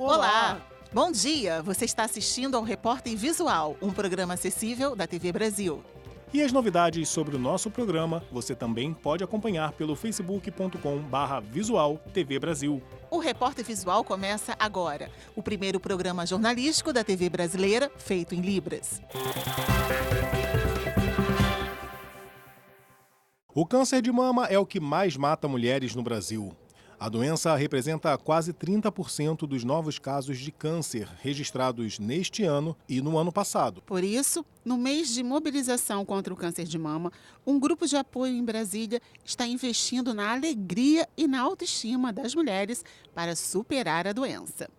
Olá! Bom dia! Você está assistindo ao Repórter Visual, um programa acessível da TV Brasil. E as novidades sobre o nosso programa você também pode acompanhar pelo facebook.com/visual TV Brasil. O Repórter Visual começa agora, o primeiro programa jornalístico da TV brasileira feito em Libras. O câncer de mama é o que mais mata mulheres no Brasil. A doença representa quase 30% dos novos casos de câncer registrados neste ano e no ano passado. Por isso, no mês de mobilização contra o câncer de mama, um grupo de apoio em Brasília está investindo na alegria e na autoestima das mulheres para superar a doença.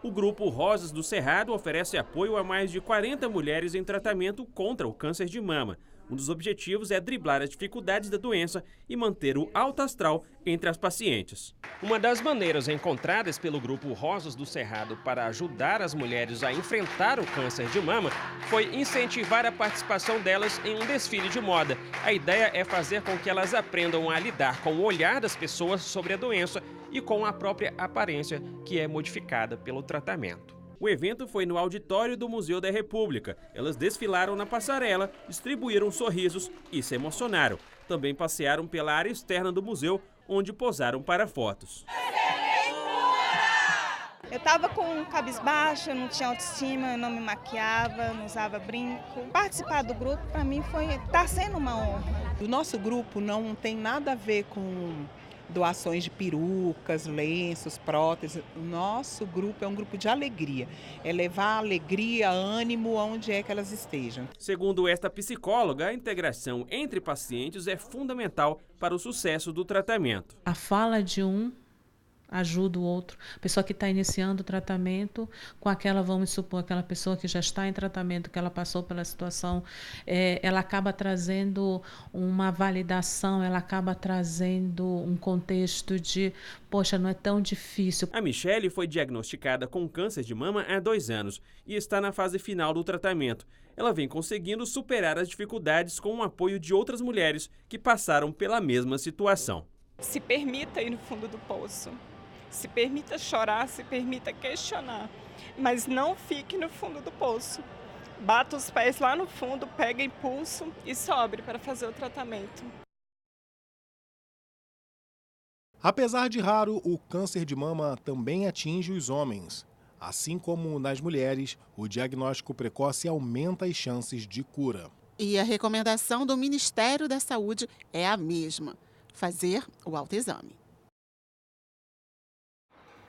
O Grupo Rosas do Cerrado oferece apoio a mais de 40 mulheres em tratamento contra o câncer de mama. Um dos objetivos é driblar as dificuldades da doença e manter o alto astral entre as pacientes. Uma das maneiras encontradas pelo Grupo Rosas do Cerrado para ajudar as mulheres a enfrentar o câncer de mama foi incentivar a participação delas em um desfile de moda. A ideia é fazer com que elas aprendam a lidar com o olhar das pessoas sobre a doença e com a própria aparência, que é modificada pelo tratamento. O evento foi no auditório do Museu da República. Elas desfilaram na passarela, distribuíram sorrisos e se emocionaram. Também passearam pela área externa do museu, onde posaram para fotos. Eu estava com cabisbaixa, não tinha autoestima, eu não me maquiava, não usava brinco. Participar do grupo, para mim, está sendo uma honra. O nosso grupo não tem nada a ver com doações de perucas, lenços, próteses. O nosso grupo é um grupo de alegria. É levar alegria, ânimo aonde é que elas estejam. Segundo esta psicóloga, a integração entre pacientes é fundamental para o sucesso do tratamento. A fala de um ajuda o outro. A pessoa que está iniciando o tratamento, com aquela, vamos supor, aquela pessoa que já está em tratamento, que ela passou pela situação, ela acaba trazendo uma validação, ela acaba trazendo um contexto de, poxa, não é tão difícil. A Michele foi diagnosticada com câncer de mama há 2 anos e está na fase final do tratamento. Ela vem conseguindo superar as dificuldades com o apoio de outras mulheres que passaram pela mesma situação. Se permita ir no fundo do poço. Se permita chorar, se permita questionar, mas não fique no fundo do poço. Bata os pés lá no fundo, pega impulso e sobe para fazer o tratamento. Apesar de raro, o câncer de mama também atinge os homens. Assim como nas mulheres, o diagnóstico precoce aumenta as chances de cura. E a recomendação do Ministério da Saúde é a mesma: fazer o autoexame.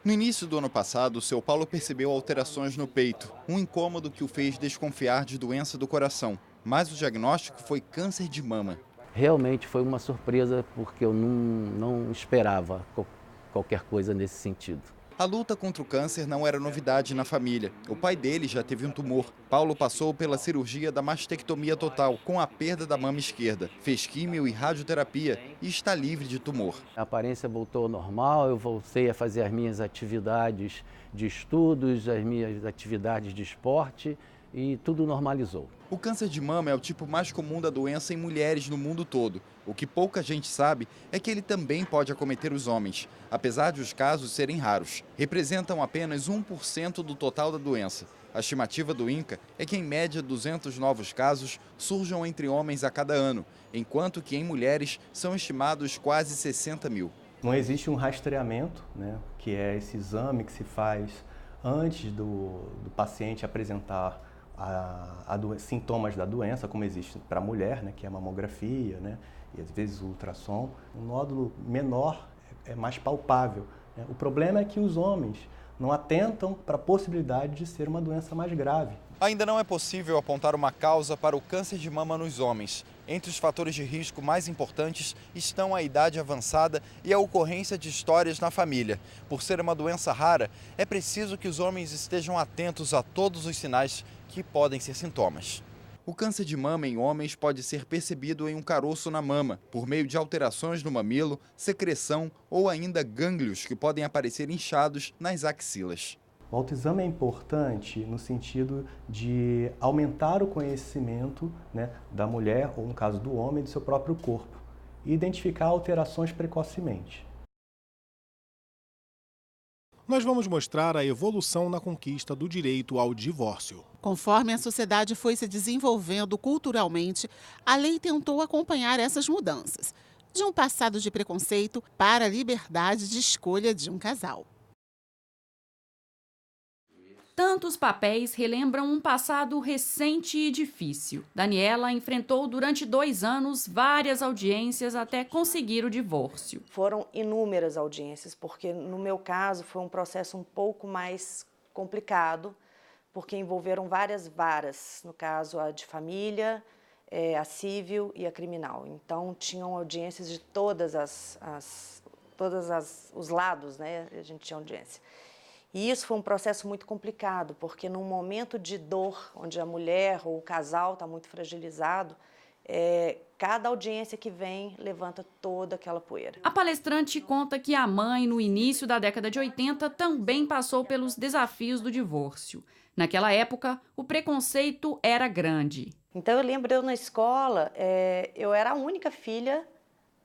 No início do ano passado, o seu Paulo percebeu alterações no peito, um incômodo que o fez desconfiar de doença do coração. Mas o diagnóstico foi câncer de mama. Realmente foi uma surpresa, porque eu não esperava qualquer coisa nesse sentido. A luta contra o câncer não era novidade na família. O pai dele já teve um tumor. Paulo passou pela cirurgia da mastectomia total, com a perda da mama esquerda. Fez químio e radioterapia e está livre de tumor. A aparência voltou ao normal, eu voltei a fazer as minhas atividades de estudos, as minhas atividades de esporte e tudo normalizou. O câncer de mama é o tipo mais comum da doença em mulheres no mundo todo. O que pouca gente sabe é que ele também pode acometer os homens, apesar de os casos serem raros. Representam apenas 1% do total da doença. A estimativa do INCA é que, em média, 200 novos casos surjam entre homens a cada ano, enquanto que em mulheres são estimados quase 60 mil. Não existe um rastreamento, que é esse exame que se faz antes do paciente apresentar sintomas da doença, como existe para a mulher, que é a mamografia, e às vezes o ultrassom. Um nódulo menor é mais palpável. O problema é que os homens não atentam para a possibilidade de ser uma doença mais grave. Ainda não é possível apontar uma causa para o câncer de mama nos homens. Entre os fatores de risco mais importantes estão a idade avançada e a ocorrência de histórias na família. Por ser uma doença rara, é preciso que os homens estejam atentos a todos os sinais que podem ser sintomas. O câncer de mama em homens pode ser percebido em um caroço na mama, por meio de alterações no mamilo, secreção ou ainda gânglios que podem aparecer inchados nas axilas. O autoexame é importante no sentido de aumentar o conhecimento da mulher, ou no caso do homem, do seu próprio corpo, e identificar alterações precocemente. Nós vamos mostrar a evolução na conquista do direito ao divórcio. Conforme a sociedade foi se desenvolvendo culturalmente, a lei tentou acompanhar essas mudanças, de um passado de preconceito para a liberdade de escolha de um casal. Tantos papéis relembram um passado recente e difícil. Daniela enfrentou durante 2 anos várias audiências até conseguir o divórcio. Foram inúmeras audiências, porque no meu caso foi um processo um pouco mais complicado, porque envolveram várias varas, no caso a de família, a civil e a criminal. Então tinham audiências de todos os lados, né? A gente tinha audiência. E isso foi um processo muito complicado, porque num momento de dor, onde a mulher ou o casal está muito fragilizado, cada audiência que vem levanta toda aquela poeira. A palestrante conta que a mãe, no início da década de 80, também passou pelos desafios do divórcio. Naquela época, o preconceito era grande. Então eu lembro, eu na escola, eu era a única filha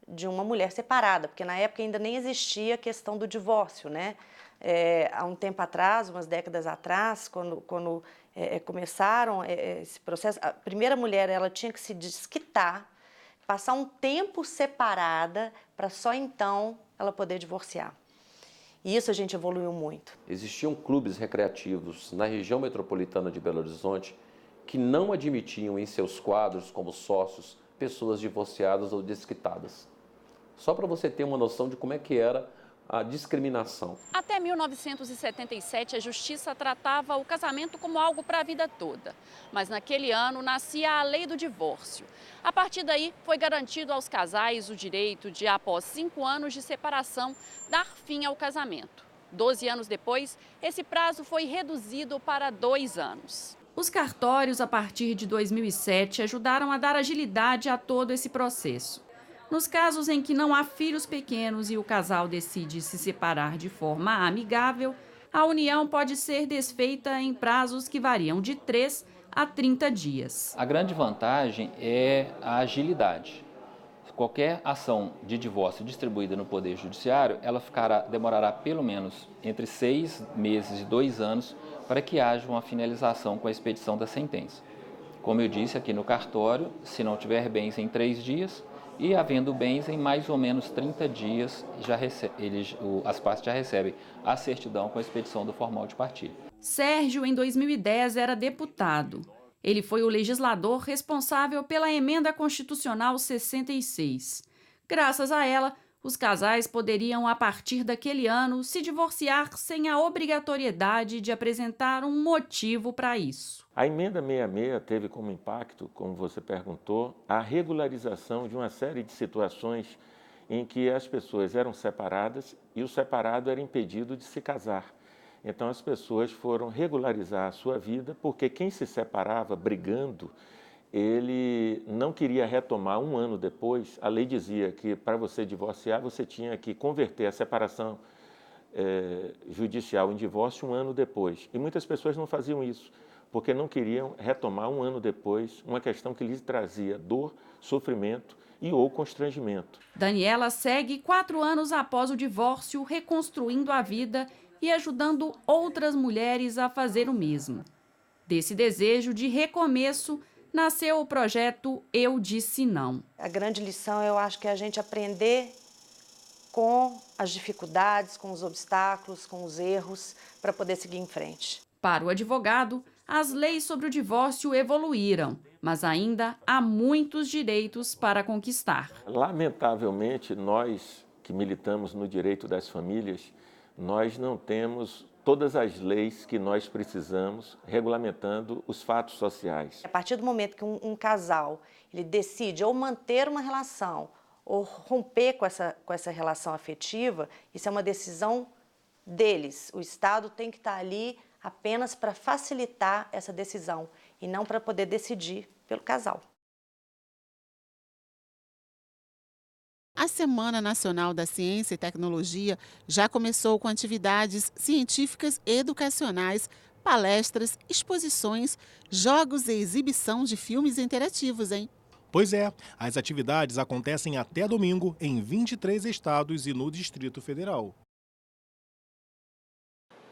de uma mulher separada, porque na época ainda nem existia a questão do divórcio, né? Há um tempo atrás, umas décadas atrás, quando começaram esse processo, a primeira mulher ela tinha que se desquitar, passar um tempo separada para só então ela poder divorciar. E isso a gente evoluiu muito. Existiam clubes recreativos na região metropolitana de Belo Horizonte que não admitiam em seus quadros como sócios pessoas divorciadas ou desquitadas. Só para você ter uma noção de como é que era a discriminação. Até 1977, a justiça tratava o casamento como algo para a vida toda. Mas naquele ano nascia a lei do divórcio. A partir daí, foi garantido aos casais o direito de, após 5 anos de separação, dar fim ao casamento. 12 anos depois, esse prazo foi reduzido para 2 anos. Os cartórios, a partir de 2007, ajudaram a dar agilidade a todo esse processo. Nos casos em que não há filhos pequenos e o casal decide se separar de forma amigável, a união pode ser desfeita em prazos que variam de 3 a 30 dias. A grande vantagem é a agilidade. Qualquer ação de divórcio distribuída no Poder Judiciário, ela demorará pelo menos entre 6 meses e 2 anos para que haja uma finalização com a expedição da sentença. Como eu disse aqui no cartório, se não tiver bens em 3 dias, e havendo bens, em mais ou menos 30 dias, as partes já recebem a certidão com a expedição do formal de partilha. Sérgio, em 2010, era deputado. Ele foi o legislador responsável pela Emenda Constitucional 66. Graças a ela, os casais poderiam, a partir daquele ano, se divorciar sem a obrigatoriedade de apresentar um motivo para isso. A Emenda 66 teve como impacto, como você perguntou, a regularização de uma série de situações em que as pessoas eram separadas e o separado era impedido de se casar. Então as pessoas foram regularizar a sua vida porque quem se separava brigando, ele não queria retomar 1 ano depois. A lei dizia que para você divorciar você tinha que converter a separação judicial em divórcio 1 ano depois. E muitas pessoas não faziam isso, porque não queriam retomar 1 ano depois uma questão que lhes trazia dor, sofrimento e ou constrangimento. Daniela segue 4 anos após o divórcio, reconstruindo a vida e ajudando outras mulheres a fazer o mesmo. Desse desejo de recomeço, nasceu o projeto Eu Disse Não. A grande lição, eu acho, que é a gente aprender com as dificuldades, com os obstáculos, com os erros, para poder seguir em frente. Para o advogado, as leis sobre o divórcio evoluíram, mas ainda há muitos direitos para conquistar. Lamentavelmente, nós que militamos no direito das famílias, nós não temos todas as leis que nós precisamos regulamentando os fatos sociais. A partir do momento que um casal ele decide ou manter uma relação ou romper com essa relação afetiva, isso é uma decisão deles. O Estado tem que estar ali apenas para facilitar essa decisão e não para poder decidir pelo casal. A Semana Nacional da Ciência e Tecnologia já começou com atividades científicas e educacionais, palestras, exposições, jogos e exibição de filmes interativos, hein? Pois é, as atividades acontecem até domingo em 23 estados e no Distrito Federal.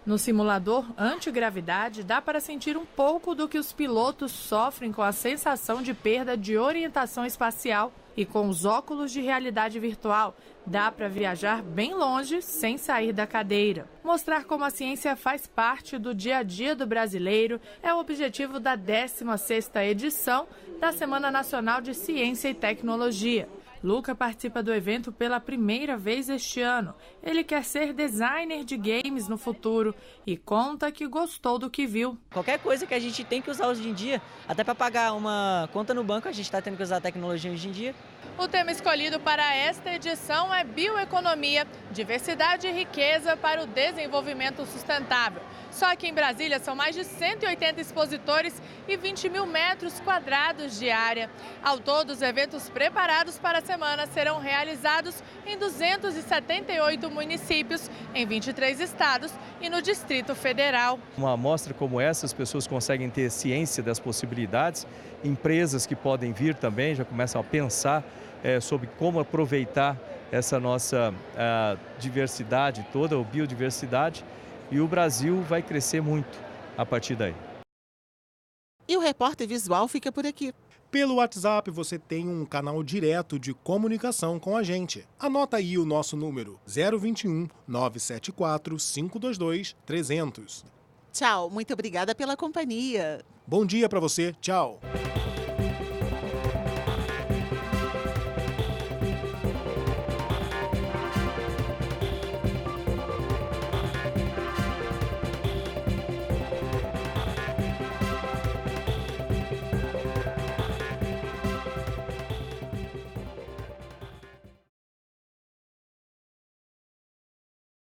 No simulador antigravidade, dá para sentir um pouco do que os pilotos sofrem com a sensação de perda de orientação espacial. E com os óculos de realidade virtual, dá para viajar bem longe sem sair da cadeira. Mostrar como a ciência faz parte do dia a dia do brasileiro é o objetivo da 16ª edição da Semana Nacional de Ciência e Tecnologia. Luca participa do evento pela primeira vez este ano. Ele quer ser designer de games no futuro e conta que gostou do que viu. Qualquer coisa que a gente tem que usar hoje em dia, até para pagar uma conta no banco, a gente está tendo que usar a tecnologia hoje em dia. O tema escolhido para esta edição é bioeconomia, diversidade e riqueza para o desenvolvimento sustentável. Só que em Brasília são mais de 180 expositores e 20 mil metros quadrados de área. Ao todo, os eventos preparados para a semana serão realizados em 278 municípios, em 23 estados e no Distrito Federal. Uma amostra como essa, as pessoas conseguem ter ciência das possibilidades, empresas que podem vir também já começam a pensar sobre como aproveitar essa nossa diversidade toda, a biodiversidade, e o Brasil vai crescer muito a partir daí. E o Repórter Visual fica por aqui. Pelo WhatsApp você tem um canal direto de comunicação com a gente. Anota aí o nosso número: 021 974 522 300. Tchau, muito obrigada pela companhia. Bom dia para você, tchau.